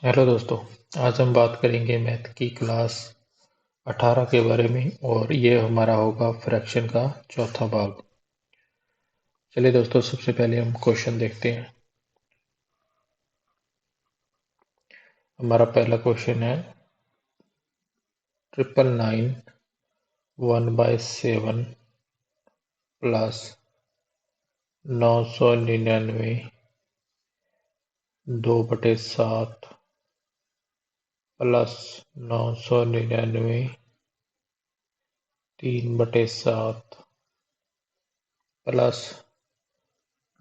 Hello दोस्तों। आज हम बात करेंगे मैथ की क्लास 18 के बारे में और ये हमारा होगा फ्रैक्शन का चौथा भाग। चलिए दोस्तों, सबसे पहले हम क्वेश्चन देखते हैं। हमारा पहला क्वेश्चन है 999 1/7 प्लस 999 2/7 प्लस 999 3/7 प्लस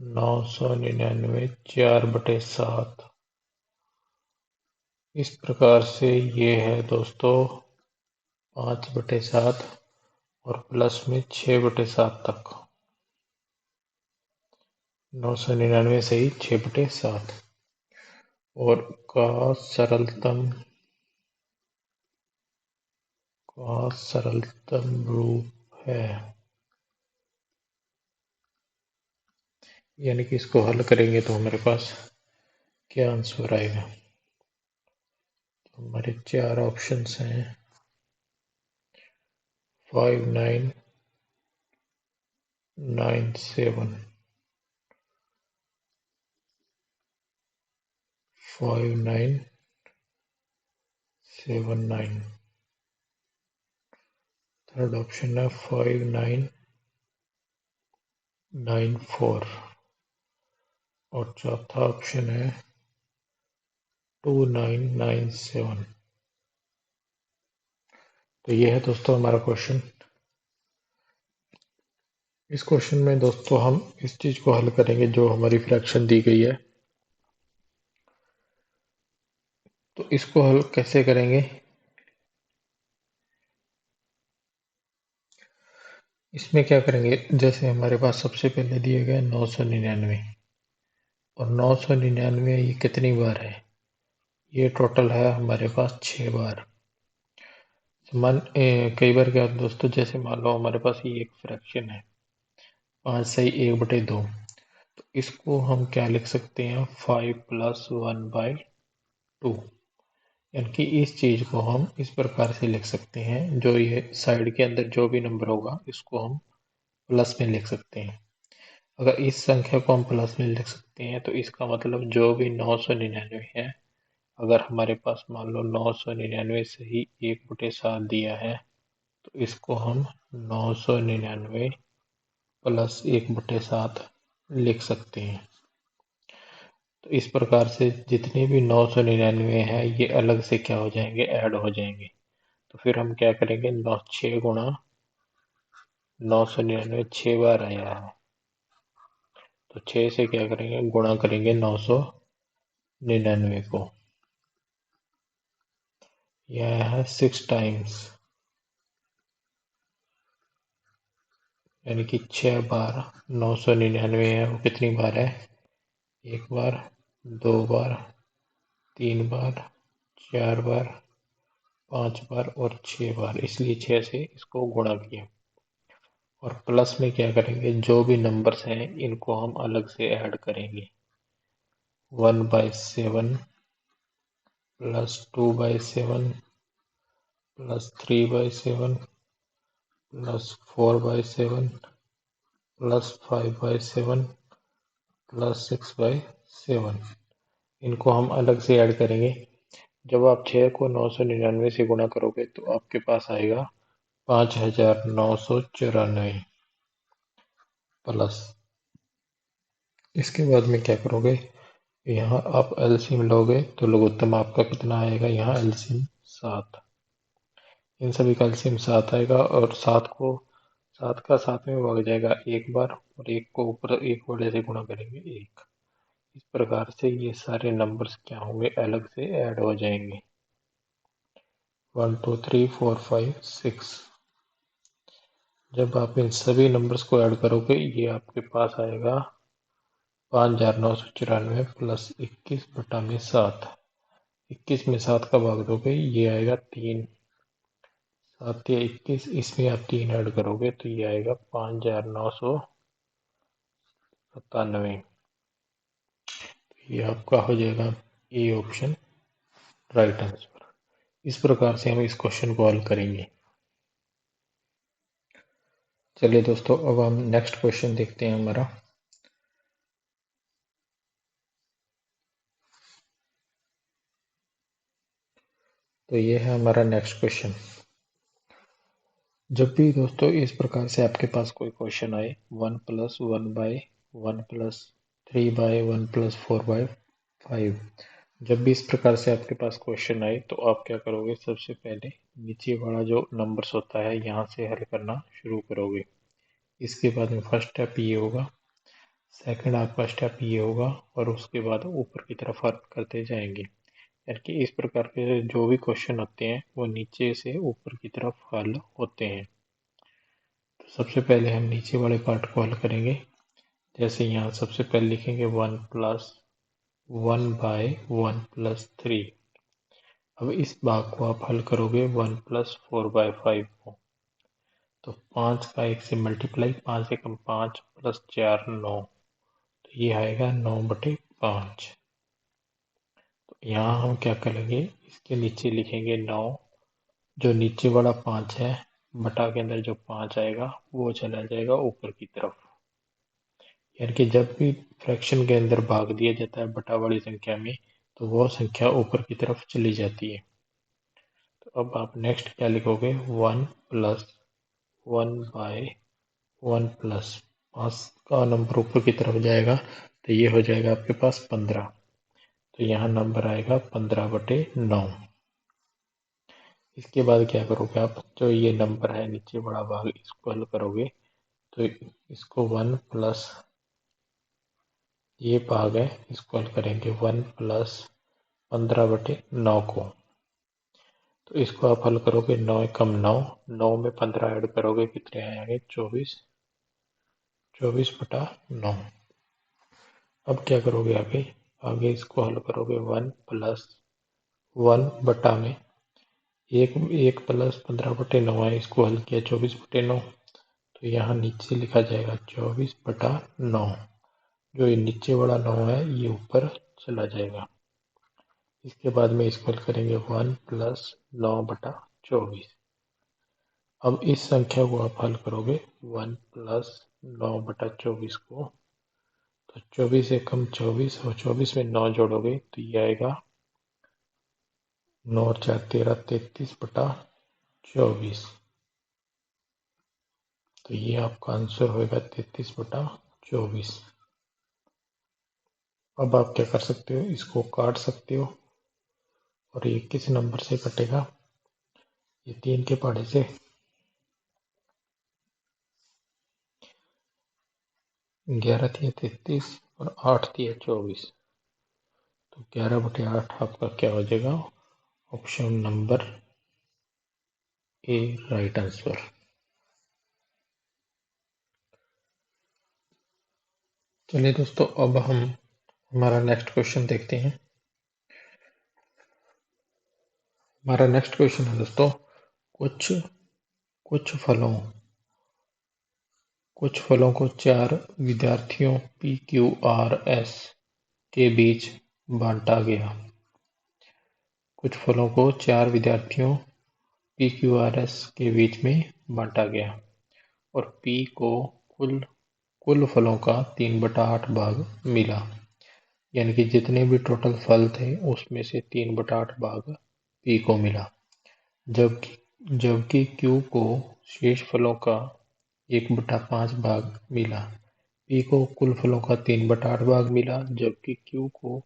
999 4/7। इस प्रकार से ये है दोस्तों 5/7 और प्लस में 6/7 तक। 999 से ही 6/7 और का सरलतम रूप है, यानी कि इसको हल करेंगे तो हमारे पास क्या आंसर आएगा। तो हमारे चार ऑप्शंस हैं 5997 5979। थर्ड ऑप्शन है 5994 और चौथा ऑप्शन है 2997। तो ये है दोस्तों हमारा क्वेश्चन। इस क्वेश्चन में दोस्तों हम इस चीज को हल करेंगे जो हमारी फ्रैक्शन दी गई है। तो इसको हल कैसे करेंगे, इसमें क्या करेंगे, जैसे हमारे पास सबसे पहले दिए गए 999 और 999 ये कितनी बार है, ये टोटल है हमारे पास 6 बार। कई बार क्या होता है दोस्तों, जैसे मान लो हमारे पास ये एक फ्रैक्शन है 5/1/2। तो इसको हम क्या लिख सकते हैं 5+1/2, यानी कि इस चीज को हम इस प्रकार से लिख सकते हैं। जो ये साइड के अंदर जो भी नंबर होगा इसको हम प्लस में लिख सकते हैं। अगर इस संख्या को हम प्लस में लिख सकते हैं तो इसका मतलब जो भी 999 है, अगर हमारे पास मान लो 999 से ही 1/7 दिया है तो इसको हम 999 प्लस 1/7 लिख सकते हैं। तो इस प्रकार से जितने भी 999 है ये अलग से क्या हो जाएंगे, ऐड हो जाएंगे। तो फिर हम क्या करेंगे, 9 6 बार आया है तो 6 से क्या करेंगे, गुणा करेंगे 999 को। यह है 6 टाइम्स, यानी कि 6 बार। 999 है वो कितनी बार है, 1 बार, 2 बार, 3 बार, 4 बार, 5 बार और 6 बार, इसलिए 6 से इसको गुणा किया। और प्लस में क्या करेंगे, जो भी नंबर्स हैं इनको हम अलग से ऐड करेंगे। 1/7 plus 2/7 plus 3/7 plus 4/7 plus 5/7 plus 6/7, इनको हम अलग से ऐड करेंगे। जब आप 6 को 999 से गुणा करोगे तो आपके पास आएगा 5994 प्लस। इसके बाद में क्या करोगे, यहाँ आप एलसीएम लोगे तो लघुत्तम आपका कितना आएगा, यहाँ एलसीएम 7। इन सभी का एलसीएम 7 आएगा और 7 का 7 में भाग जाएगा 1 बार और 1 को ऊपर 1 बड़े से गुणा करेंगे 1। इस प्रकार से ये सारे नंबर्स क्या होंगे, अलग से ऐड हो जाएंगे। 1 2 3 4 5 6। जब आप इन सभी नंबर्स को ऐड करोगे ये आपके पास आएगा 5994 प्लस 21/7। 21 में 7 का भाग दोगे ये आएगा 3। 7 या 21, इसमें आप 3 ऐड करोगे तो ये आएगा 5997। ये आपका हो जाएगा ए ऑप्शन राइट आंसर। इस प्रकार से हम इस क्वेश्चन को हल करेंगे। चलिए दोस्तों, अब हम नेक्स्ट क्वेश्चन देखते हैं हमारा। तो ये है हमारा नेक्स्ट क्वेश्चन। जब भी दोस्तों इस प्रकार से आपके पास कोई क्वेश्चन आए, 1+1/1+3/1+4/5, जब भी इस प्रकार से आपके पास क्वेश्चन आए तो आप क्या करोगे, सबसे पहले नीचे वाला जो नंबर्स होता है यहाँ से हल करना शुरू करोगे। इसके बाद में फर्स्ट स्टेप ये होगा, सेकंड आपका स्टेप ये होगा, और उसके बाद ऊपर की तरफ हल करते जाएंगे। यानी कि इस प्रकार के जो भी क्वेश्चन होते हैं वो नीचे से ऊपर की तरफ हल होते हैं। तो सबसे पहले हम नीचे वाले पार्ट को हल करेंगे। जैसे यहाँ सबसे पहले लिखेंगे 1+1/1+3। अब इस भाग को आप हल करोगे 1+4/5 को। तो 5 का 1 से मल्टीप्लाई, 5 एकम 5 प्लस 4 9, तो ये आएगा 9/5। तो यहाँ हम क्या करेंगे, इसके नीचे लिखेंगे 9। जो नीचे वाला 5 है, बटा के अंदर जो 5 आएगा वो चला जाएगा ऊपर की तरफ। यानी कि जब भी फ्रैक्शन के अंदर भाग दिया जाता है बटा वाली संख्या में, तो वो संख्या ऊपर की तरफ चली जाती है। तो अब आप नेक्स्ट क्या लिखोगे, 1+1/1+, 5 का नंबर ऊपर की तरफ जाएगा तो ये हो जाएगा आपके पास 15। तो यहाँ नंबर आएगा 15/9। इसके बाद क्या करोगे आप, जो ये नंबर है नीचे बड़ा भाग, इसको हल करोगे। तो इसको 1 प्लस ये भाग है, इसको हल करेंगे 1+15/9 को। तो इसको आप हल करोगे, 9 एकम 9, 9 में 15 ऐड करोगे, कितने आएंगे 24, 24/9। अब क्या करोगे आगे, आगे इसको हल करोगे 1+1 बटा में एक, 1+15/9 है, इसको हल किया 24/9। तो यहाँ नीचे लिखा जाएगा 24/9। जो ये नीचे वाला 9 है ये ऊपर चला जाएगा। इसके बाद में इसको हल करेंगे 1+9/24। अब इस संख्या को आप हल करोगे 1+9/24 को। तो 24 एकम 24, और 24 में 9 जोड़ोगे तो ये आएगा 9 और 4 13, 33/24। तो ये आपका आंसर होगा 33/24। अब आप क्या कर सकते हो, इसको काट सकते हो। और ये किस नंबर से कटेगा, ये 3 के पहाड़े से। 11 तिया 33 और 8 तिया 24। तो 11/8 आपका क्या हो जाएगा, option number A right answer. चलिए दोस्तों, अब हम हमारा नेक्स्ट क्वेश्चन देखते हैं। हमारा नेक्स्ट क्वेश्चन है दोस्तों, कुछ कुछ फलों कुछ फलों को 4 विद्यार्थियों पी क्यू आर एस के बीच बांटा गया। कुछ फलों को 4 विद्यार्थियों पी क्यू आर एस के बीच में बांटा गया, और पी को कुल कुल फलों का 3/8 भाग मिला। यानी कि जितने भी टोटल फल थे उसमें से 3/8 भाग पी को मिला। जबकि जबकि क्यू को शेष फलों का 1/5 भाग मिला। पी को कुल फलों का 3/8 भाग मिला, जबकि क्यू को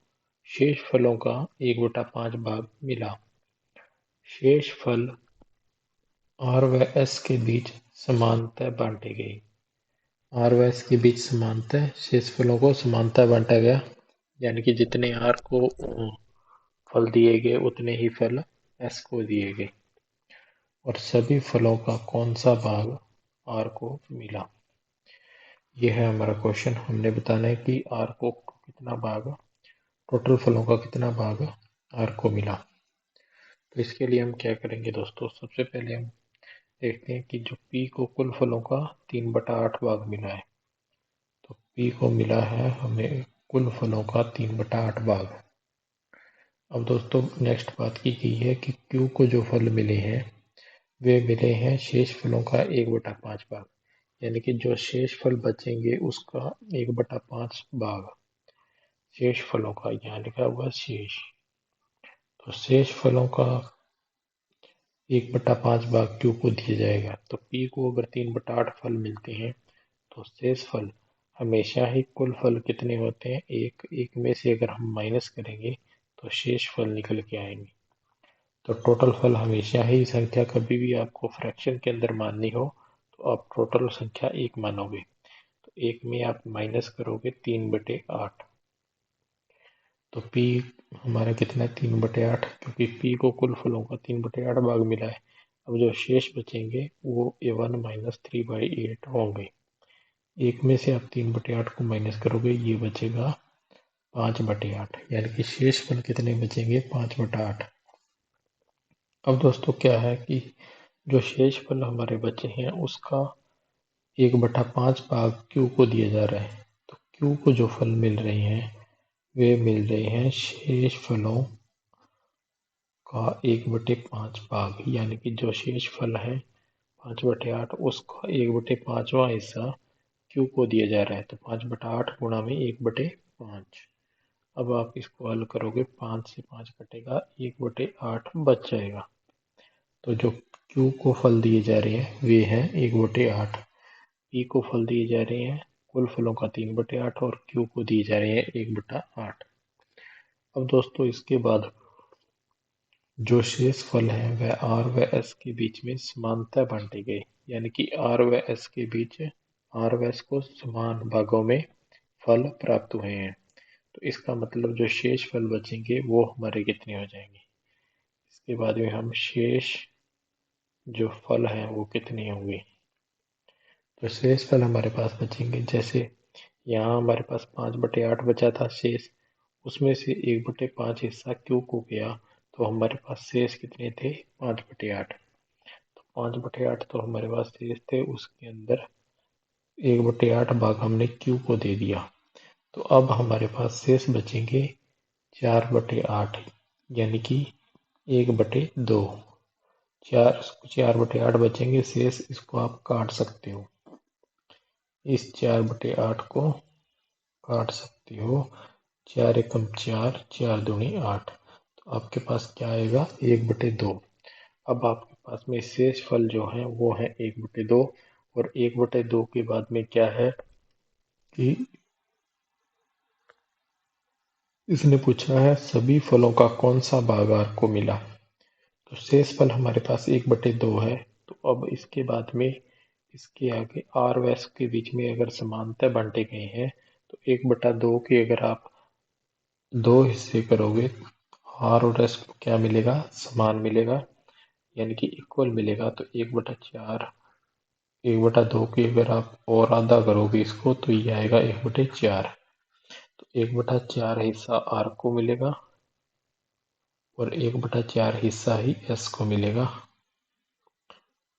शेष फलों का 1/5 भाग मिला। शेष फल आर व एस के बीच समानतः बांटे गए। आर व एस के बीच समानतः, शेष फलों को समानतः बांटा गया। यानी कि जितने आर को फल दिए गए उतने ही फल एस को दिए गए। और सभी फलों का कौन सा भाग आर को मिला। यह है हमारा क्वेश्चन। हमने बताना है कि आर को कितना भाग, टोटल फलों का कितना भाग आर को मिला। तो इसके लिए हम क्या करेंगे दोस्तों, सबसे पहले हम देखते हैं कि जो पी को कुल फलों का 3/8 भाग मिला है। तो पी को मिला है हमें कुल फलों का 3/8 भाग। अब दोस्तों नेक्स्ट बात की गई है कि Q को जो फल मिले हैं वे मिले हैं शेष फलों का 1/5 भाग, यानी कि जो शेष फल बचेंगे उसका 1/5 भाग शेष फलों का, यहाँ लिखा हुआ शेष। तो शेष फलों का 1/5 भाग Q को दिया जाएगा। तो P को अगर 3/8 फल मिलते हैं तो शेष फल हमेशा ही कुल फल कितने होते हैं, एक में से अगर हम माइनस करेंगे तो शेष फल निकल के आएंगे। तो टोटल फल हमेशा ही संख्या कभी भी आपको फ्रैक्शन के अंदर माननी हो तो आप टोटल संख्या एक मानोगे। तो एक में आप माइनस करोगे 3/8। तो P हमारा कितना है 3/8, क्योंकि P को कुल फलों का 3/8 भाग मिला है। अब जो शेष बचेंगे वो A1 माइनस 3/8 होंगे। एक में से आप 3/8 को माइनस करोगे, ये बचेगा 5/8, यानी कि शेष फल कितने बचेंगे 5/8। अब दोस्तों क्या है कि जो शेष फल हमारे बचे हैं उसका 1/5 भाग Q को दिया जा रहा है। तो Q को जो फल मिल रहे हैं वे मिल रहे हैं शेष फलों का 1/5 भाग, यानी कि जो शेष फल है 5/8 उसका 1/5वां हिस्सा Q को दिया जा रहा है। तो 5/8 गुणा में 1/5। अब आप इसको हल करोगे, 5 से 5 कटेगा, 1/8 बच जाएगा। तो जो Q को फल दिए जा रहे हैं वे हैं 1/8। P को फल दिए जा रहे हैं कुल फलों का 3/8 और Q को दिए जा रहे हैं 1/8। अब दोस्तों इसके बाद जो शेष फल हैं वह R व S के बीच में समानता बांटे गए, यानी कि R व S के बीच R व S को समान भागों में फल प्राप्त हुए हैं। तो इसका मतलब जो शेष फल बचेंगे वो हमारे कितने हो जाएंगे। इसके बाद में हम शेष जो फल हैं वो कितने होंगे। तो शेष फल हमारे पास बचेंगे, जैसे यहाँ हमारे पास 5/8 बचा था शेष, उसमें से 1/5 हिस्सा Q को गया तो हमारे पास शेष कितने थे 5/8। तो 5/8 तो हमारे पास शेष थे, उसके अंदर 1/8 भाग हमने Q को दे दिया। तो अब हमारे पास शेष बचेंगे 4/8, यानी कि 1/2। 4/8 बचेंगे शेष, इसको आप काट सकते हो, इस 4/8 को काट सकते हो। 4 एकम 4, 4 दूनी 8। तो आपके पास क्या आएगा 1/2। अब आपके पास में शेष फल जो है वो है 1/2, और 1/2 के बाद में क्या है कि इसने पूछा है सभी फलों का कौन सा भाग R को मिला। तो शेष फल हमारे पास 1/2 है। तो अब इसके बाद में इसके आगे R व S के बीच में अगर समानता बांटे गए हैं तो 1/2 के अगर आप दो हिस्से करोगे R और S को क्या मिलेगा, समान मिलेगा, यानी कि इक्वल मिलेगा। तो 1/4, 1/2 की अगर आप और आधा करोगे इसको तो ये आएगा 1/4। तो 1/4 हिस्सा R को मिलेगा और 1/4 हिस्सा ही S को मिलेगा,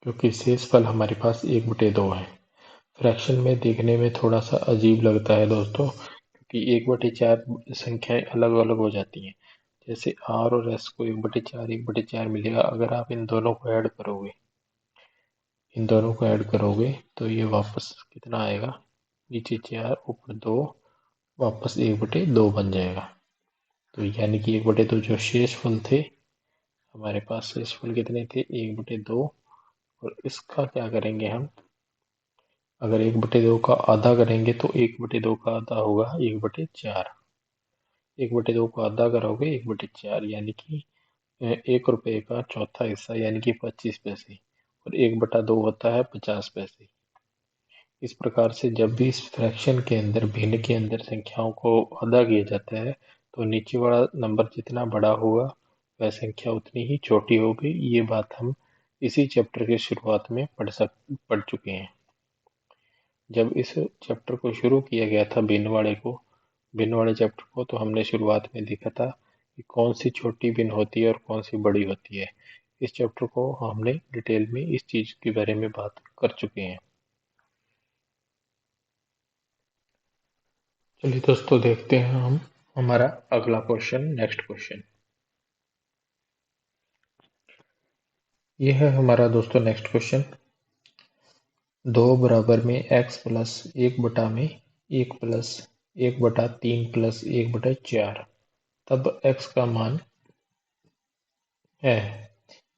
क्योंकि शेष फल हमारे पास 1/2 है। फ्रैक्शन में देखने में थोड़ा सा अजीब लगता है दोस्तों, क्योंकि 1/4 संख्याएं अलग अलग हो जाती हैं। जैसे R और S को 1/4 1/4 मिलेगा, अगर आप इन दोनों को ऐड करोगे तो ये वापस कितना आएगा, नीचे 4 ऊपर 2, वापस 1/2 बन जाएगा। तो यानी कि 1/2 जो शेष फल थे हमारे पास, शेष फल कितने थे 1/2। और इसका क्या करेंगे हम, अगर 1/2 का आधा करेंगे तो 1/2 का आधा होगा 1/4। 1/2 को आधा करोगे 1/4, यानी कि 1 रुपए का चौथा हिस्सा, यानी कि 25 पैसे, और 1/2 होता है 50 पैसे। इस प्रकार से जब भी इस फ्रैक्शन के अंदर भिन्न के अंदर संख्याओं को आधा किया जाता है तो नीचे वाला नंबर जितना बड़ा होगा वह संख्या उतनी ही छोटी होगी। ये बात हम इसी चैप्टर के शुरुआत में पढ़ चुके हैं। जब इस चैप्टर को शुरू किया गया था भिन्न वाले चैप्टर को, तो हमने शुरुआत में देखा था कि कौन सी छोटी भिन्न होती है और कौन सी बड़ी होती है। इस चैप्टर को हमने डिटेल में इस चीज के बारे में बात कर चुके हैं। चलिए दोस्तों देखते हैं हम हमारा अगला क्वेश्चन, नेक्स्ट क्वेश्चन। ये है हमारा दोस्तों नेक्स्ट क्वेश्चन। 2 बराबर में x प्लस 1 बटा में 1 प्लस 1/3 प्लस 1/4 तब x का मान है।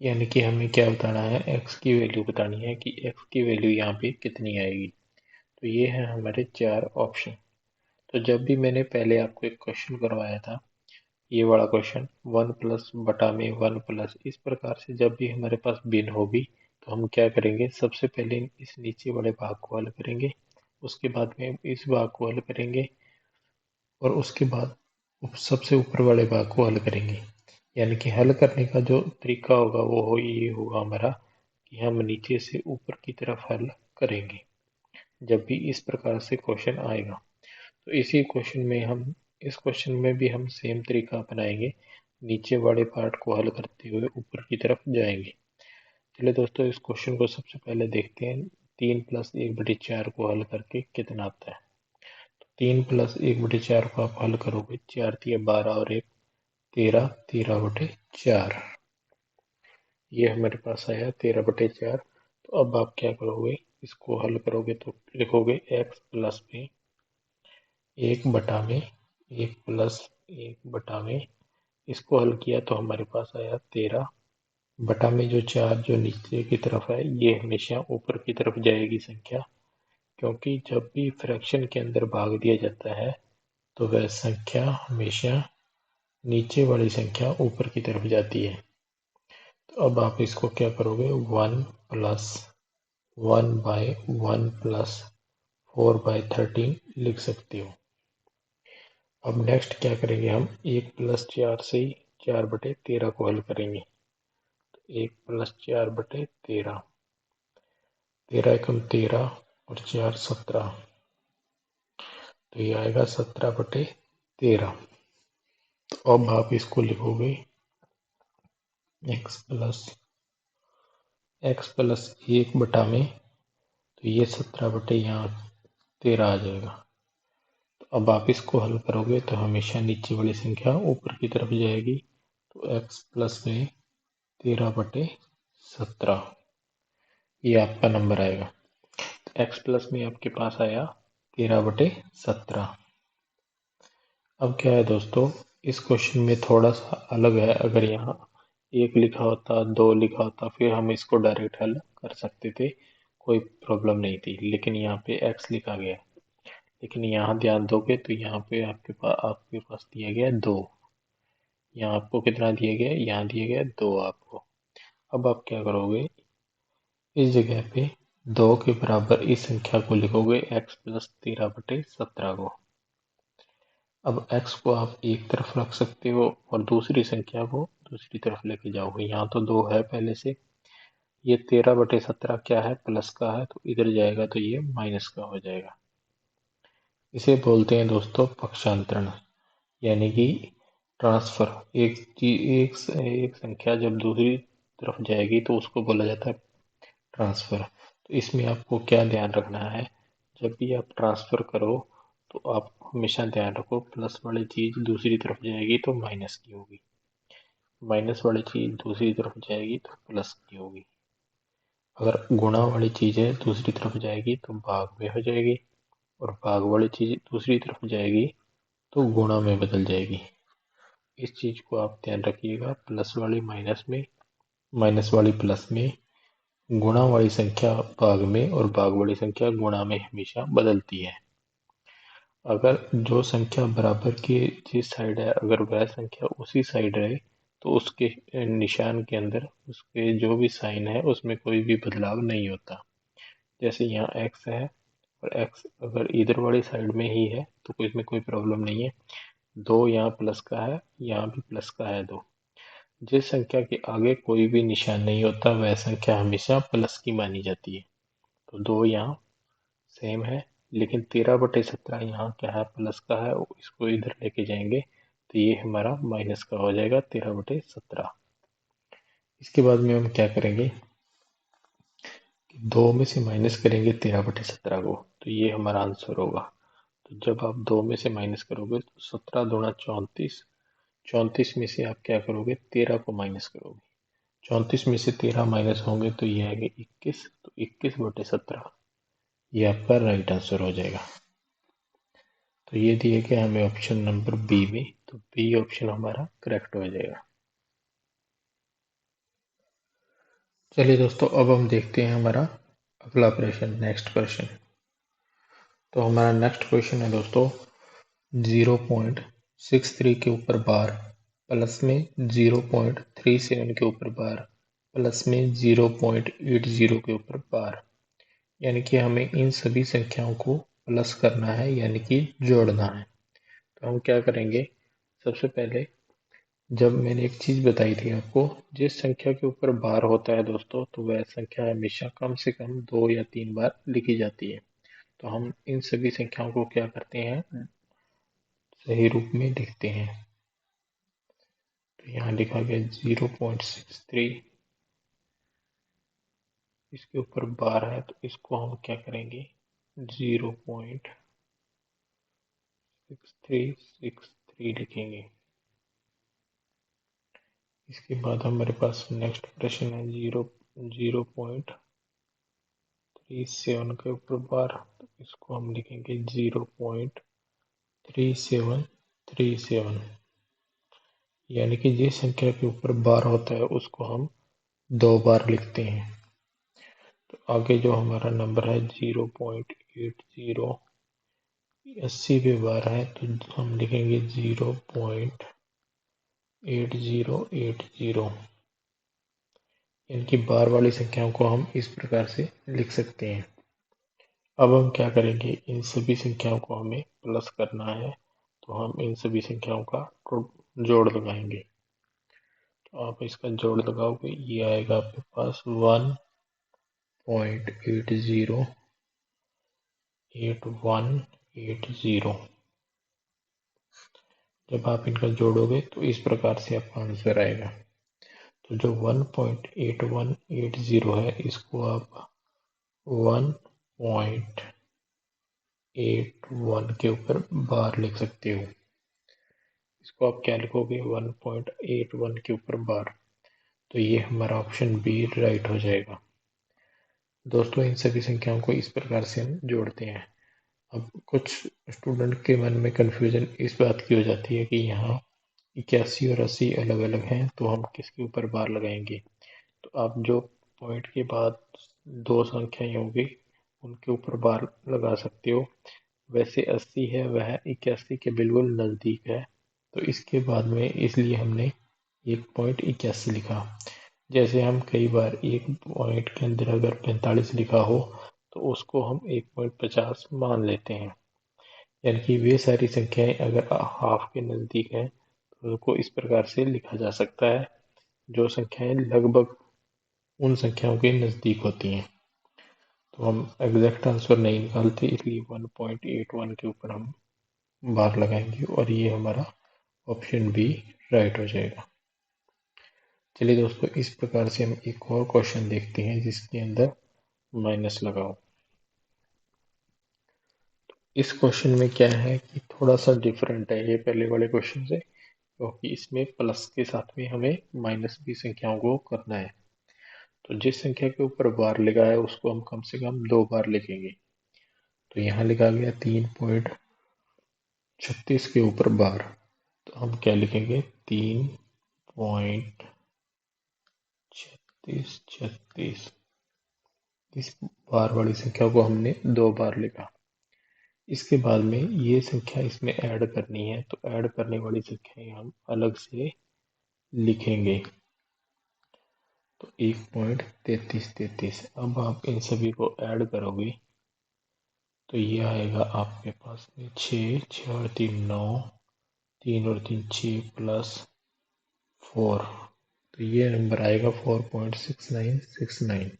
यानी कि हमें क्या बताना है, x की वैल्यू बतानी है कि x की वैल्यू यहाँ पे कितनी आएगी। तो ये है हमारे 4 ऑप्शन। तो जब भी मैंने पहले आपको एक क्वेश्चन करवाया था, ये वाला क्वेश्चन 1 प्लस बटा में 1 प्लस, इस प्रकार से जब भी हमारे पास भिन्न होगी तो हम क्या करेंगे, सबसे पहले इस नीचे वाले भाग को हल करेंगे, उसके बाद में इस भाग को हल करेंगे और उसके बाद सबसे ऊपर वाले भाग को हल करेंगे। यानी कि हल करने का जो तरीका होगा वो ये होगा हमारा कि हम नीचे से ऊपर की तरफ हल करेंगे जब भी इस प्रकार से क्वेश्चन आएगा। तो इसी क्वेश्चन में हम इस क्वेश्चन में भी हम सेम तरीका अपनाएंगे, नीचे वाले पार्ट को हल करते हुए ऊपर की तरफ जाएंगे। चलिए दोस्तों, इस क्वेश्चन को सबसे पहले देखते हैं। 3 प्लस 1/4 को हल करके कितना आता है। 3 प्लस 1/4 को आप हल करोगे, 4 तिया 12 और 1 13, 13/4। ये हमारे पास आया 13/4। तो अब आप क्या करोगे, इसको हल करोगे तो लिखोगे x प्लस में 1 बटा में 1 प्लस 1 बटा में, इसको हल किया तो हमारे पास आया 13 बटा में जो 4 जो नीचे की तरफ है ये हमेशा ऊपर की तरफ जाएगी संख्या, क्योंकि जब भी फ्रैक्शन के अंदर भाग दिया जाता है तो वह संख्या हमेशा नीचे वाली संख्या ऊपर की तरफ जाती है। तो अब आप इसको क्या करोगे, 1 प्लस 1/1 प्लस 4/13 लिख सकते हो। अब नेक्स्ट क्या करेंगे, हम 1 प्लस 4 से 4/13 को हल करेंगे। 1 प्लस 4/13, 13 एकम 13 और 4 17, तो ये आएगा 17/13। तो अब आप इसको लिखोगे x प्लस 1 बटा में, तो ये 17 यहाँ 13 आ जाएगा। तो अब आप इसको हल करोगे तो हमेशा नीचे वाली संख्या ऊपर की तरफ जाएगी, तो x प्लस में 13/17 ये आपका नंबर आएगा। तो x प्लस में आपके पास आया 13/17। अब क्या है दोस्तों, इस क्वेश्चन में थोड़ा सा अलग है। अगर यहाँ 1 लिखा होता, 2 लिखा होता, फिर हम इसको डायरेक्ट हल कर सकते थे, कोई प्रॉब्लम नहीं थी। लेकिन यहाँ पे x लिखा गया है। लेकिन यहाँ ध्यान दोगे तो यहाँ पे आपके पास दिया गया 2। यहाँ आपको कितना दिया गया है, यहाँ दिया गया 2 आपको। अब आप क्या करोगे, इस जगह पे 2 के बराबर इस संख्या को लिखोगे, x प्लस 13/17 को। अब x को आप एक तरफ रख सकते हो और दूसरी संख्या को दूसरी तरफ लेके जाओगे। यहाँ तो 2 है पहले से, ये 13/17 क्या है, प्लस का है, तो इधर जाएगा तो ये माइनस का हो जाएगा। इसे बोलते हैं दोस्तों पक्षांतरण, यानी कि ट्रांसफर। एक संख्या जब दूसरी तरफ जाएगी तो उसको बोला जाता है ट्रांसफर। तो इसमें आपको क्या ध्यान रखना है, जब भी आप ट्रांसफर करो तो आप हमेशा ध्यान रखो, प्लस वाली चीज दूसरी तरफ जाएगी तो माइनस की होगी, माइनस वाली चीज दूसरी तरफ जाएगी तो प्लस की होगी। अगर गुणा वाली चीज है दूसरी तरफ जाएगी तो भाग में हो जाएगी, और भाग वाली चीज दूसरी तरफ जाएगी तो गुणा में बदल जाएगी। इस चीज को आप ध्यान रखिएगा, प्लस वाली माइनस में, माइनस वाली प्लस में, गुणा वाली संख्या भाग में और भाग वाली संख्या गुणा में हमेशा बदलती है। अगर जो संख्या बराबर की जिस साइड है, अगर वह संख्या उसी साइड रहे तो उसके निशान के अंदर उसके जो भी साइन है उसमें कोई भी बदलाव नहीं होता। जैसे यहाँ x है और x अगर इधर वाली साइड में ही है तो कोई इसमें कोई प्रॉब्लम नहीं है। 2 यहाँ प्लस का है, यहाँ भी प्लस का है 2। जिस संख्या के आगे कोई भी निशान नहीं होता वह संख्या हमेशा प्लस की मानी जाती है। तो 2 यहाँ सेम है, लेकिन 13/17 यहाँ क्या है, प्लस का है, इसको इधर लेके जाएंगे तो ये हमारा माइनस का हो जाएगा 13/17। इसके बाद में हम क्या करेंगे कि 2 में से माइनस करेंगे 13/17 को, तो ये हमारा आंसर होगा। तो जब आप 2 में से माइनस करोगे तो 17 दूना 34, 34 में से आप क्या करोगे, 13 को माइनस करोगे। 34 में से 13 माइनस होंगे तो ये आएगा 21, तो 21/17 ये आपका राइट आंसर हो जाएगा। तो ये दिए गए हमें ऑप्शन नंबर बी में, तो बी ऑप्शन हमारा करेक्ट हो जाएगा। चलिए दोस्तों, अब हम देखते हैं हमारा अगला प्रश्न, नेक्स्ट क्वेश्चन। तो हमारा नेक्स्ट क्वेश्चन है दोस्तों, 0.63 के ऊपर बार प्लस में 0.37 के ऊपर बार प्लस में 0.80 के ऊपर बार, यानी कि हमें इन सभी संख्याओं को प्लस करना है, यानी कि जोड़ना है। तो हम क्या करेंगे, सबसे पहले जब मैंने एक चीज बताई थी आपको, जिस संख्या के ऊपर बार होता है दोस्तों, तो वह संख्या हमेशा कम से कम 2 या 3 बार लिखी जाती है। तो हम इन सभी संख्याओं को क्या करते हैं, सही रूप में लिखते हैं। तो यहाँ लिखा गया 0.63, इसके ऊपर बार है तो इसको हम क्या करेंगे, 0.6363 लिखेंगे। इसके बाद हमारे पास नेक्स्ट प्रश्न है 0.37 के ऊपर बार, तो इसको हम लिखेंगे 0.3737, यानी कि जिस संख्या के ऊपर बार होता है उसको हम 2 बार लिखते हैं। तो आगे जो हमारा नंबर है 0.80, 80 पे बार है तो हम लिखेंगे 0.8080, यानी कि बार वाली संख्याओं को हम इस प्रकार से लिख सकते हैं। अब हम क्या करेंगे, इन सभी संख्याओं को हमें प्लस करना है, तो हम इन सभी संख्याओं का जोड़ लगाएंगे। तो आप इसका जोड़ लगाओगे, ये आएगा आपके पास 1.808180। जब आप इनका जोड़ोगे तो इस प्रकार से आपका आंसर आएगा। तो जो 1.8180 है, इसको आप 1.81 के ऊपर बार लिख सकते हो। इसको आप क्या लिखोगे, 1.81 के ऊपर बार। तो ये हमारा ऑप्शन बी राइट हो जाएगा। दोस्तों, इन सभी संख्याओं को इस प्रकार से हम जोड़ते हैं। अब कुछ स्टूडेंट के मन में कंफ्यूजन इस बात की हो जाती है कि यहाँ 81 और 80 अलग अलग हैं, तो हम किसके ऊपर बार लगाएंगे। तो आप जो पॉइंट के बाद 2 संख्याएं होगी उनके ऊपर बार लगा सकते हो। वैसे 80 है वह 81 के बिल्कुल नज़दीक है, तो इसके बाद में इसलिए हमने 1.81 लिखा। जैसे हम कई बार एक पॉइंट के अंदर अगर 45 लिखा हो तो उसको हम 1.50 मान लेते हैं, यानी कि वे सारी संख्याएं अगर हाफ के नज़दीक हैं तो उनको इस प्रकार से लिखा जा सकता है, जो संख्याएं लगभग उन संख्याओं के नज़दीक होती हैं। तो हम एग्जैक्ट आंसर नहीं निकालते, इसलिए 1.81 के ऊपर हम बार लगाएंगे और ये हमारा ऑप्शन बी राइट हो जाएगा। चलिए दोस्तों, इस प्रकार से हम एक और क्वेश्चन देखते हैं जिसके अंदर माइनस लगाओ। इस क्वेश्चन में क्या है कि थोड़ा सा डिफरेंट है ये पहले वाले क्वेश्चन से, क्योंकि इसमें प्लस के साथ में हमें माइनस की संख्याओं को करना है। तो जिस संख्या के ऊपर बार लगा है उसको हम कम से कम 2 बार लिखेंगे। तो यहाँ लिखा गया 3.36 के ऊपर बार, तो हम क्या लिखेंगे, 3.3636। इस बार वाली संख्या को हमने 2 बार लिखा। इसके बाद में ये संख्या इसमें ऐड करनी है, तो ऐड करने वाली संख्याएं हम अलग से लिखेंगे। तो 1.3333। अब आप इन सभी को ऐड करोगे तो ये आएगा आपके पास में 6, 6 और 3 9, 3 और 3 6 प्लस 4, तो ये नंबर आएगा 4.6969।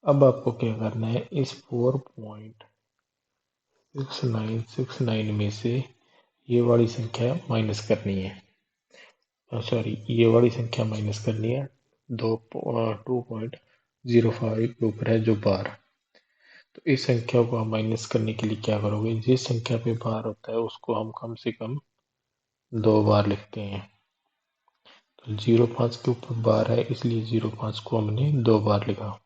अब आपको क्या करना है, इस 4.6969 में से ये वाली संख्या माइनस करनी है, सॉरी ये वाली संख्या माइनस करनी है। 2.05 के ऊपर है जो बार, तो इस संख्या को हम माइनस करने के लिए क्या करोगे, जिस संख्या पे बार होता है उसको हम कम से कम 2 बार लिखते हैं। 05 के ऊपर बार है, इसलिए 05 को हमने 2 बार लिखा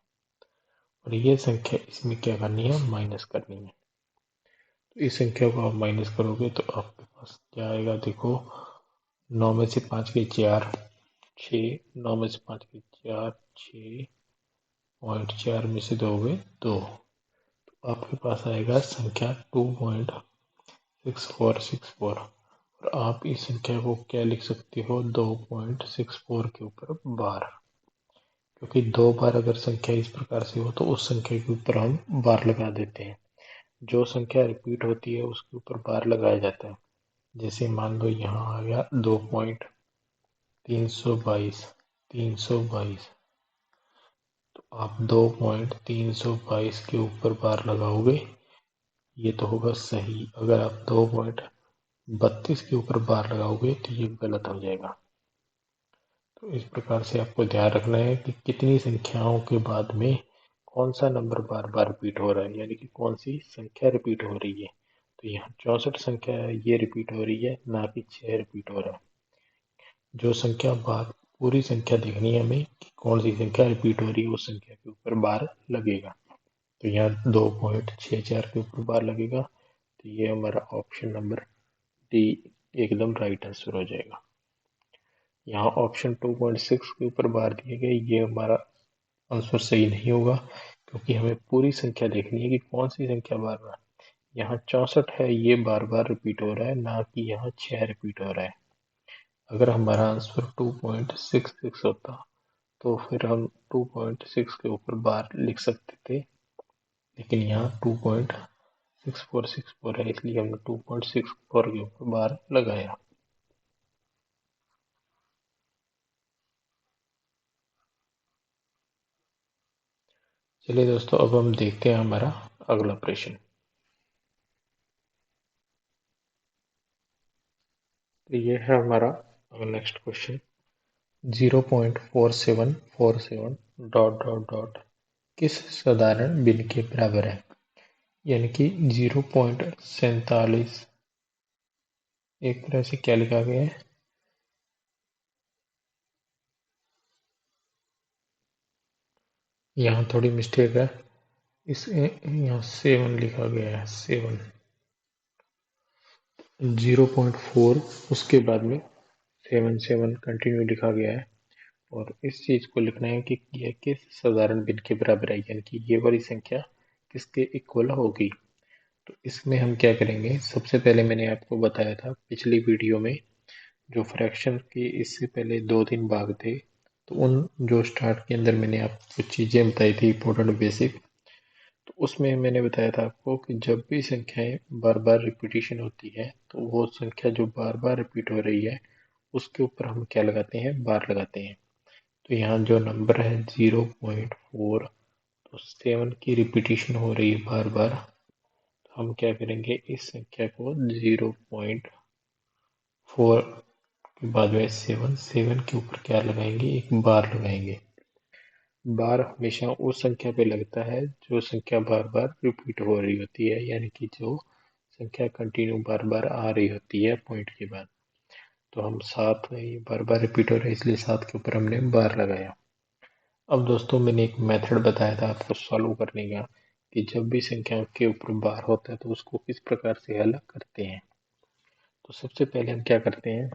और ये संख्या इसमें क्या करनी है, माइनस करनी है। तो इस संख्या को आप माइनस करोगे तो आपके पास क्या आएगा, देखो 9 में से 5 के 4, 6, 9 में से 5 के 4, 6 पॉइंट 4 में से 2 गए 2, तो आपके पास आएगा संख्या 2.6464 और आप इस संख्या को क्या लिख सकते हो, 2.64 के ऊपर बार, क्योंकि 2 बार अगर संख्या इस प्रकार से हो तो उस संख्या के ऊपर हम बार लगा देते हैं। जो संख्या रिपीट होती है उसके ऊपर बार लगाया जाता है। जैसे मान लो यहाँ आ गया 2.322, 322, तो आप 2.322 के ऊपर बार लगाओगे, ये तो होगा सही। अगर आप 2.32 के ऊपर बार लगाओगे तो ये गलत हो जाएगा। तो इस प्रकार से आपको ध्यान रखना है कि कितनी संख्याओं के बाद में कौन सा नंबर बार बार रिपीट हो रहा है, यानी कि कौन सी संख्या रिपीट हो रही है। तो यहाँ 64 संख्या है, ये रिपीट हो रही है, ना कि 6 रिपीट हो रहा है। जो संख्या बार पूरी संख्या देखनी है हमें कि कौन सी संख्या रिपीट हो रही है, उस संख्या के ऊपर बार लगेगा। तो यहाँ 2.64 के ऊपर बार लगेगा, तो ये हमारा ऑप्शन नंबर डी एकदम राइट आंसर हो जाएगा। यहाँ ऑप्शन 2.6 के ऊपर बार दिए गए, ये हमारा आंसर सही नहीं होगा, क्योंकि हमें पूरी संख्या देखनी है कि कौन सी संख्या बार बार, यहाँ 64 है, ये बार बार रिपीट हो रहा है, ना कि यहाँ 6 रिपीट हो रहा है। अगर हमारा आंसर 2.66 होता तो फिर हम 2.6 के ऊपर बार लिख सकते थे, लेकिन यहाँ 2.6464 है, इसलिए हमने 2.64 के ऊपर बार लगाया। चलिए दोस्तों, अब हम देखते हैं हमारा अगला प्रश्न। तो ये है हमारा next question. 0.4747 dot dot dot किस साधारण भिन्न के बराबर है, यानी कि 0.47 एक तरह से क्या लिखा गया है, यहाँ थोड़ी मिस्टेक है, इस यहाँ 7 लिखा गया है, 7, 0.4 उसके बाद में 7 कंटिन्यू लिखा गया है और इस चीज को लिखना है कि यह किस साधारण भिन्न के बराबर है, यानी कि ये वाली संख्या किसके इक्वल होगी। तो इसमें हम क्या करेंगे, सबसे पहले मैंने आपको बताया था पिछली वीडियो में, जो फ्रैक्शन के इससे पहले 2-3 भाग थे, तो उन जो स्टार्ट के अंदर मैंने आपको चीज़ें बताई थी इंपॉर्टेंट बेसिक, तो उसमें मैंने बताया था आपको कि जब भी संख्याएं बार बार रिपीटिशन होती है तो वो संख्या जो बार बार रिपीट हो रही है उसके ऊपर हम क्या लगाते हैं, बार लगाते हैं। तो यहाँ जो नंबर है 0.4, तो 7 की रिपीटिशन हो रही है बार बार, तो हम क्या करेंगे, इस संख्या को 0.4 के बाद में 7 के ऊपर क्या लगाएंगे, एक बार लगाएंगे। बार हमेशा उस संख्या पे लगता है जो संख्या बार बार रिपीट हो रही होती है, यानी कि जो संख्या कंटिन्यू बार बार आ रही होती है पॉइंट के बाद। तो हम 7 में ये बार बार रिपीट हो रहा है, इसलिए 7 के ऊपर हमने बार लगाया। अब दोस्तों मैंने एक मेथड बताया था आपको सॉल्व करने का, कि जब भी संख्या के ऊपर बार होता है तो उसको किस प्रकार से हल करते हैं। तो सबसे पहले हम क्या करते हैं,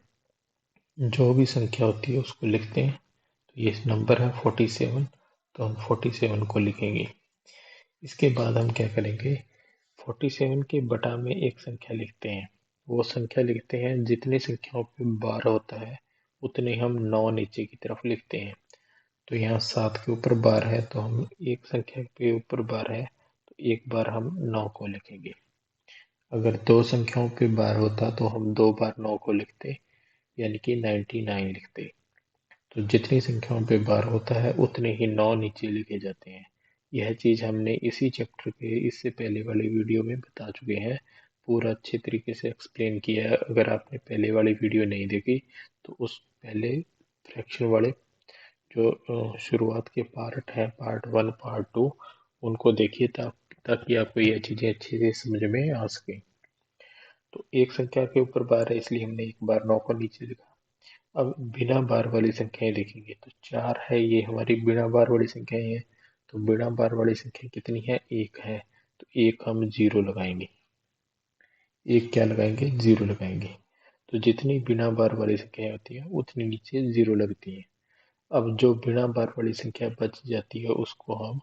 जो भी संख्या होती है उसको लिखते हैं। तो ये नंबर है 47, तो हम 47 को लिखेंगे। इसके बाद हम क्या करेंगे, 47 के बटा में एक संख्या लिखते हैं। वो संख्या लिखते हैं, जितनी संख्याओं पे बार होता है उतने हम 9 नीचे की तरफ लिखते हैं। तो यहाँ 7 के ऊपर बार है, तो हम एक संख्या के ऊपर बार है तो एक बार हम 9 को लिखेंगे। अगर दो संख्याओं पे बार होता तो हम 2 बार 9 को लिखते, यानी कि 99 लिखते। तो जितनी संख्याओं पे बार होता है उतने ही 9 नीचे लिखे जाते हैं। यह चीज हमने इसी चैप्टर के इससे पहले वाले वीडियो में बता चुके हैं, पूरा अच्छे तरीके से एक्सप्लेन किया है। अगर आपने पहले वाली वीडियो नहीं देखी तो उस पहले फ्रैक्शन वाले जो शुरुआत के पार्ट है, पार्ट 1 पार्ट 2, उनको देखिए ताकि आपको ये चीज़ें अच्छे से समझ में आ सके। तो एक संख्या के ऊपर बार है, इसलिए हमने एक बार 9 को नीचे लिखा। अब बिना बार वाली संख्याएं देखेंगे तो 4 है, ये हमारी बिना बार वाली संख्याएं हैं। तो बिना बार वाली संख्या कितनी है? 1 है। तो एक हम जीरो लगाएंगे। एक क्या लगाएंगे? जीरो लगाएंगे। तो जितनी बिना बार वाली संख्याएं होती है उतनी नीचे जीरो लगती है। अब जो बिना बार वाली संख्या बच जाती है उसको हम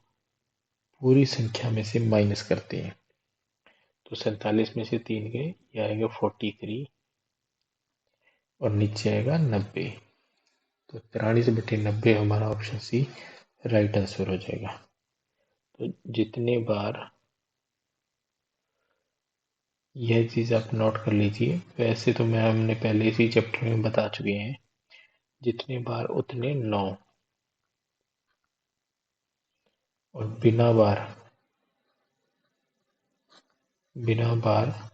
पूरी संख्या में से माइनस करते हैं। तो 47 में से 3 गए, ये आएगा 43 और नीचे आएगा 90। तो 43/90 हमारा ऑप्शन सी राइट आंसर हो जाएगा। तो जितने बार, यह चीज आप नोट कर लीजिए, वैसे तो मैं हमने पहले इसी चैप्टर में बता चुके हैं। जितने बार उतने 9 और बिना बार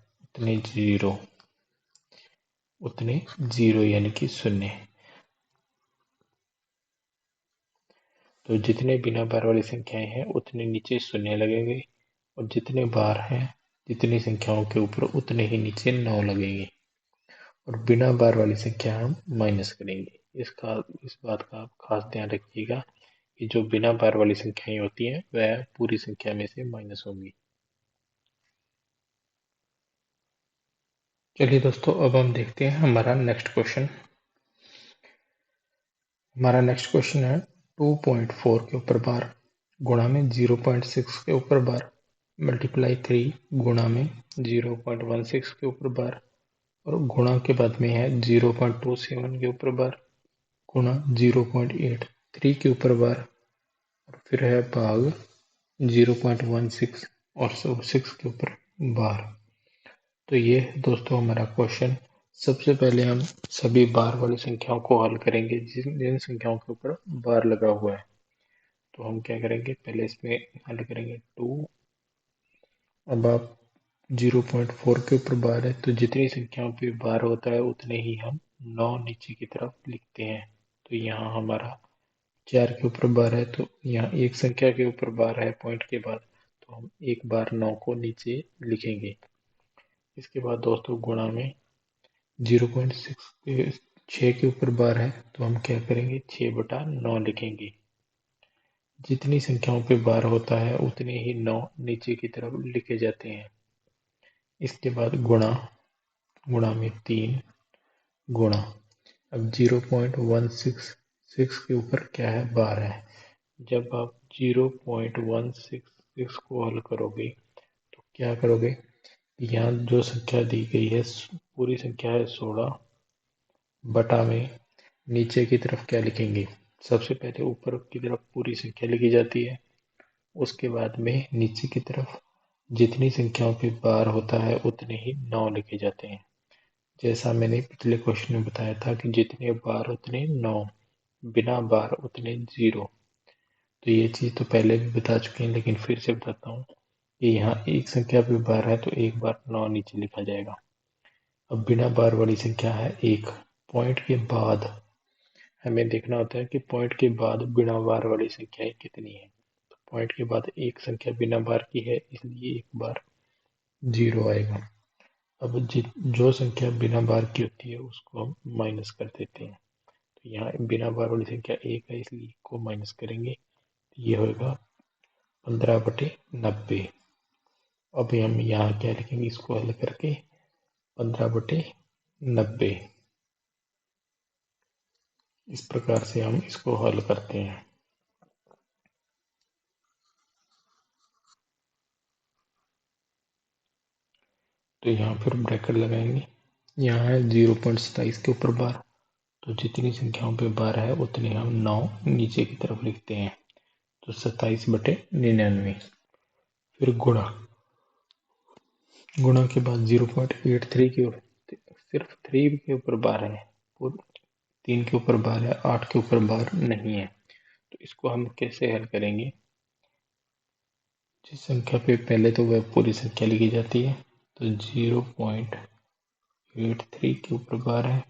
उतने जीरो यानी कि शून्य। तो जितने बिना बार वाली संख्याएं हैं उतने नीचे शून्य लगेंगे और जितने बार हैं, जितनी संख्याओं के ऊपर उतने ही नीचे 9 लगेंगे और बिना बार वाली संख्या हम माइनस करेंगे। इस बात का आप खास ध्यान रखिएगा कि जो बिना बार वाली संख्याएं होती हैं वह पूरी संख्या में से माइनस होंगी। चलिए दोस्तों, अब हम देखते हैं हमारा नेक्स्ट क्वेश्चन। हमारा नेक्स्ट क्वेश्चन है 2.4 के ऊपर बार गुणा में 0.6 के ऊपर बार मल्टीप्लाई 3 गुणा में 0.16 के ऊपर बार और गुणा के बाद में है 0.27 के ऊपर बार गुणा 0.83 के ऊपर बार और फिर है भाग 0.16 और 6 के ऊपर बार। तो ये दोस्तों हमारा क्वेश्चन। सबसे पहले हम सभी बार वाली संख्याओं को हल करेंगे जिन संख्याओं के ऊपर बार लगा हुआ है। तो हम क्या करेंगे, पहले इसमें हल करेंगे 2। अब आप 0.4 के ऊपर बार है तो जितनी संख्याओं पे बार होता है उतने ही हम 9 नीचे की तरफ लिखते हैं। तो यहाँ हमारा 4 के ऊपर बार है तो यहाँ एक संख्या के ऊपर बार है पॉइंट के बाद, तो हम एक बार 9 को नीचे लिखेंगे। इसके बाद दोस्तों गुणा में 6 के ऊपर बार है तो हम क्या करेंगे, 6/9 लिखेंगे। जितनी संख्याओं पे बार होता है उतने ही 9 नीचे की तरफ लिखे जाते हैं। इसके बाद गुणा में 3 गुणा, अब 0.166 के ऊपर क्या है, बार है। जब आप 0.166 को हल करोगे तो क्या करोगे, यहाँ जो संख्या दी गई है पूरी संख्या है 16 बटा में नीचे की तरफ क्या लिखेंगे, सबसे पहले ऊपर की तरफ पूरी संख्या लिखी जाती है, उसके बाद में नीचे की तरफ जितनी संख्याओं पे बार होता है उतने ही 9 लिखे जाते हैं। जैसा मैंने पिछले क्वेश्चन में बताया था कि जितने बार उतने 9, बिना बार उतने 0। तो ये चीज़ तो पहले भी बता चुके हैं लेकिन फिर से बताता हूँ कि यहाँ एक संख्या पे बार है तो एक बार 9 नीचे लिखा जाएगा। अब बिना बार वाली संख्या है 1। पॉइंट के बाद हमें देखना होता है कि पॉइंट के बाद बिना बार वाली संख्याएं कितनी है। तो पॉइंट के बाद एक संख्या बिना बार की है इसलिए एक बार 0 आएगा। अब जो संख्या बिना बार की होती है उसको हम माइनस कर देते हैं। तो यहाँ बिना बार वाली संख्या 1 है इसलिए को माइनस करेंगे, ये होगा 15/90। अब हम यहाँ क्या लिखेंगे, इसको हल करके 15/90, इस प्रकार से हम इसको हल करते हैं। तो यहाँ फिर ब्रैकेट लगाएंगे, यहाँ है 0.27 के ऊपर बार, तो जितनी संख्याओं पे बार है उतने हम 9 नीचे की तरफ लिखते हैं। तो 27/99, फिर गुणा के बाद 0.83 के, सिर्फ 3 के ऊपर बार है, 3 के ऊपर बार है, 8 के ऊपर बार नहीं है। तो इसको हम कैसे हल करेंगे, जिस संख्या पे पहले तो वह पूरी संख्या लिखी जाती है, तो 0.83 के ऊपर बार है,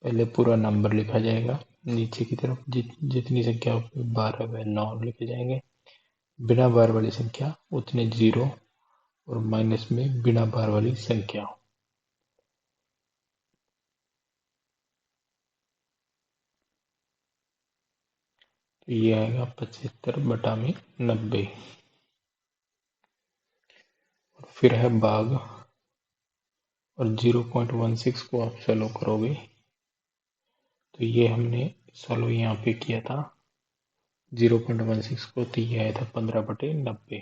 पहले पूरा नंबर लिखा जाएगा, नीचे की तरफ जितनी संख्या पे बार है वह 9 लिखे जाएंगे, बिना बार वाली संख्या उतने 0 और माइनस में बिना बार वाली संख्या। तो ये आएगा 75 बटा में 90। और फिर है भाग, और 0.16 को आप सॉल्व करोगे तो ये हमने सॉल्व यहाँ पे किया था 0.16 को, तो ये आया था 15/90।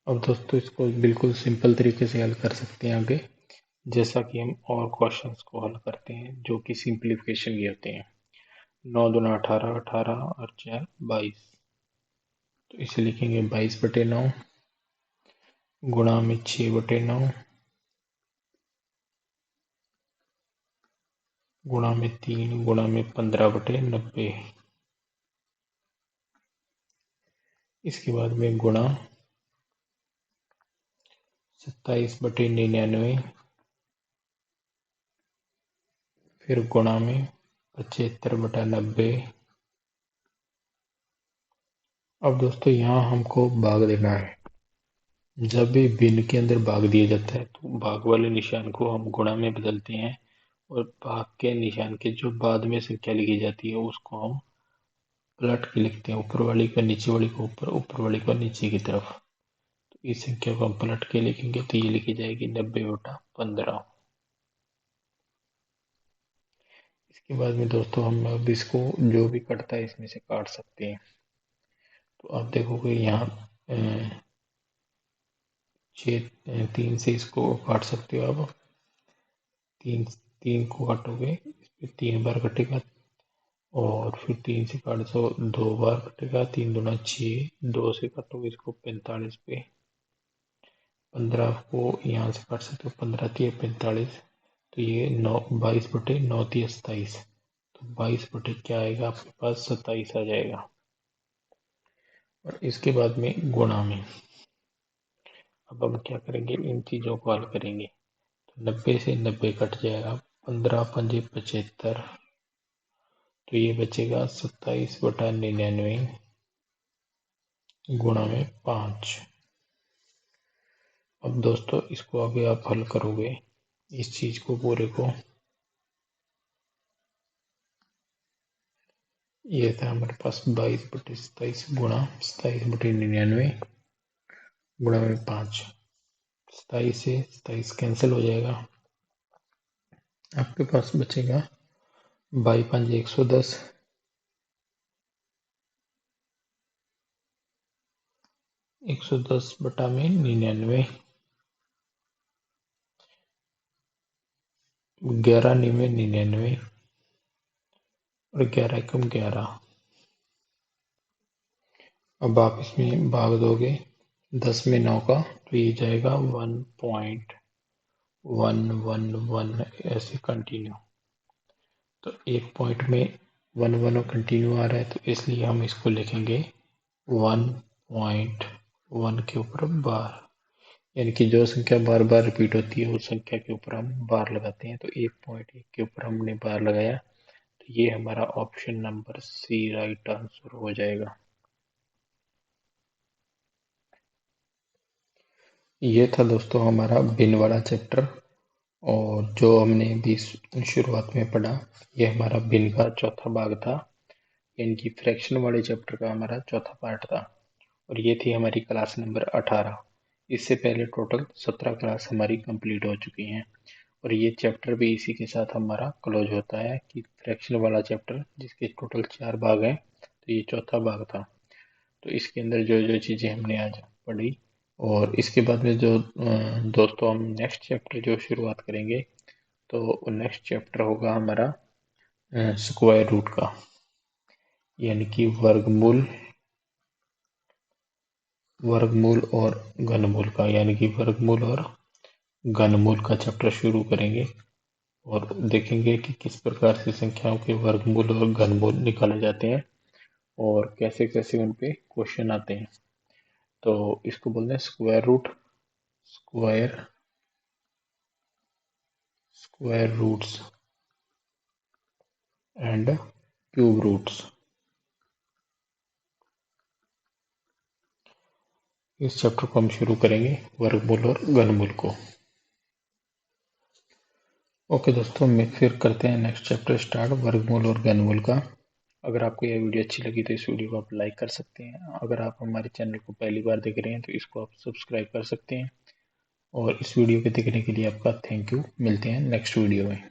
अब दोस्तों इसको बिल्कुल सिंपल तरीके से हल कर सकते हैं आगे, जैसा कि हम और क्वेश्चंस को हल करते हैं जो कि सिंप्लीफिकेशन के होते हैं। 9 दूना 18, 18 और 4 22। तो इसे लिखेंगे 22/9 गुणा में 6/9 गुणा में 3 गुणा में 15/90। इसके बाद में गुणा 27/99, फिर गुणा में 75/90। अब दोस्तों यहाँ हमको भाग देना है। जब भी भिन्न के अंदर भाग दिया जाता है तो भाग वाले निशान को हम गुणा में बदलते हैं, और भाग के निशान के जो बाद में संख्या लिखी जाती है उसको हम पलट के लिखते हैं। ऊपर वाली को नीचे वाली को ऊपर, ऊपर वाली को नीचे की तरफ। तो इस संख्या को हम पलट के लिखेंगे तो ये लिखी जाएगी 90/15। इसके बाद में दोस्तों हम अब इसको जो भी कटता है इसमें से काट सकते हैं। तो आप देखोगे यहाँ 3 से इसको काट सकते हो आप। 3 3 को काटोगे, इस पे 3 बार कटेगा, और फिर 3 से काट दो 2 बार कटेगा। 3 दूना 6, 2 से काटोगे इसको 45 पे। 15 को यहाँ से काट सकते हो, 15 3 45। तो ये 9 22/9 3 27। तो 22 क्या आएगा आपके पास, 27 आ जाएगा। और इसके बाद में गुणा में अब हम क्या करेंगे, इन चीज़ों को हल करेंगे। तो 90 से 90 कट जाएगा, 15 पंजे 75। तो ये बचेगा 27/99 गुणा में 5। अब दोस्तों इसको आगे आप हल करोगे इस चीज को पूरे को। ये था हमारे पास 22/27 गुणा 27/99 गुणा में 5। 27 से 27 कैंसिल हो जाएगा, आपके पास बचेगा 22 110। 110/99। 11 निवे 99, और 11 कम 11। अब आप इसमें भाग दोगे 10 में 9 का, तो ये जाएगा 1.111 ऐसे कंटिन्यू। तो एक पॉइंट में 1 1 कंटिन्यू आ रहा है, तो इसलिए हम इसको लिखेंगे 1.1 के ऊपर बार। यानी कि जो संख्या बार बार रिपीट होती है उस संख्या के ऊपर हम बार लगाते हैं। तो 1.1 के ऊपर हमने बार लगाया, तो ये हमारा option number C right answer हो जाएगा। ये था दोस्तों हमारा भिन्न वाला चैप्टर, और जो हमने भी शुरुआत में पढ़ा, ये हमारा भिन्न का चौथा भाग था। इनकी फ्रैक्शन वाले चैप्टर का हमारा चौथा पार्ट था, और ये थी हमारी क्लास नंबर 18। इससे पहले टोटल 17 क्लास हमारी कंप्लीट हो चुकी हैं, और ये चैप्टर भी इसी के साथ हमारा क्लोज होता है कि फ्रैक्शन वाला चैप्टर, जिसके टोटल 4 भाग हैं, तो ये चौथा भाग था। तो इसके अंदर जो जो चीज़ें हमने आज पढ़ी, और इसके बाद में जो दोस्तों हम नेक्स्ट चैप्टर जो शुरुआत करेंगे, तो नेक्स्ट चैप्टर होगा हमारा स्क्वायर रूट का, यानी कि वर्गमूल, वर्गमूल और घनमूल का, यानी कि वर्गमूल और घनमूल का चैप्टर शुरू करेंगे, और देखेंगे कि किस प्रकार से संख्याओं के वर्गमूल और घनमूल निकाले जाते हैं, और कैसे कैसे उन पे क्वेश्चन आते हैं। तो इसको बोलते हैं square root, square square roots and cube roots. इस चैप्टर को हम शुरू करेंगे वर्गमूल और घनमूल को। ओके दोस्तों, मैं फिर करते हैं नेक्स्ट चैप्टर स्टार्ट, वर्गमूल और घनमूल का। अगर आपको यह वीडियो अच्छी लगी तो इस वीडियो को आप लाइक कर सकते हैं। अगर आप हमारे चैनल को पहली बार देख रहे हैं तो इसको आप सब्सक्राइब कर सकते हैं। और इस वीडियो को देखने के लिए आपका थैंक यू। मिलते हैं नेक्स्ट वीडियो में।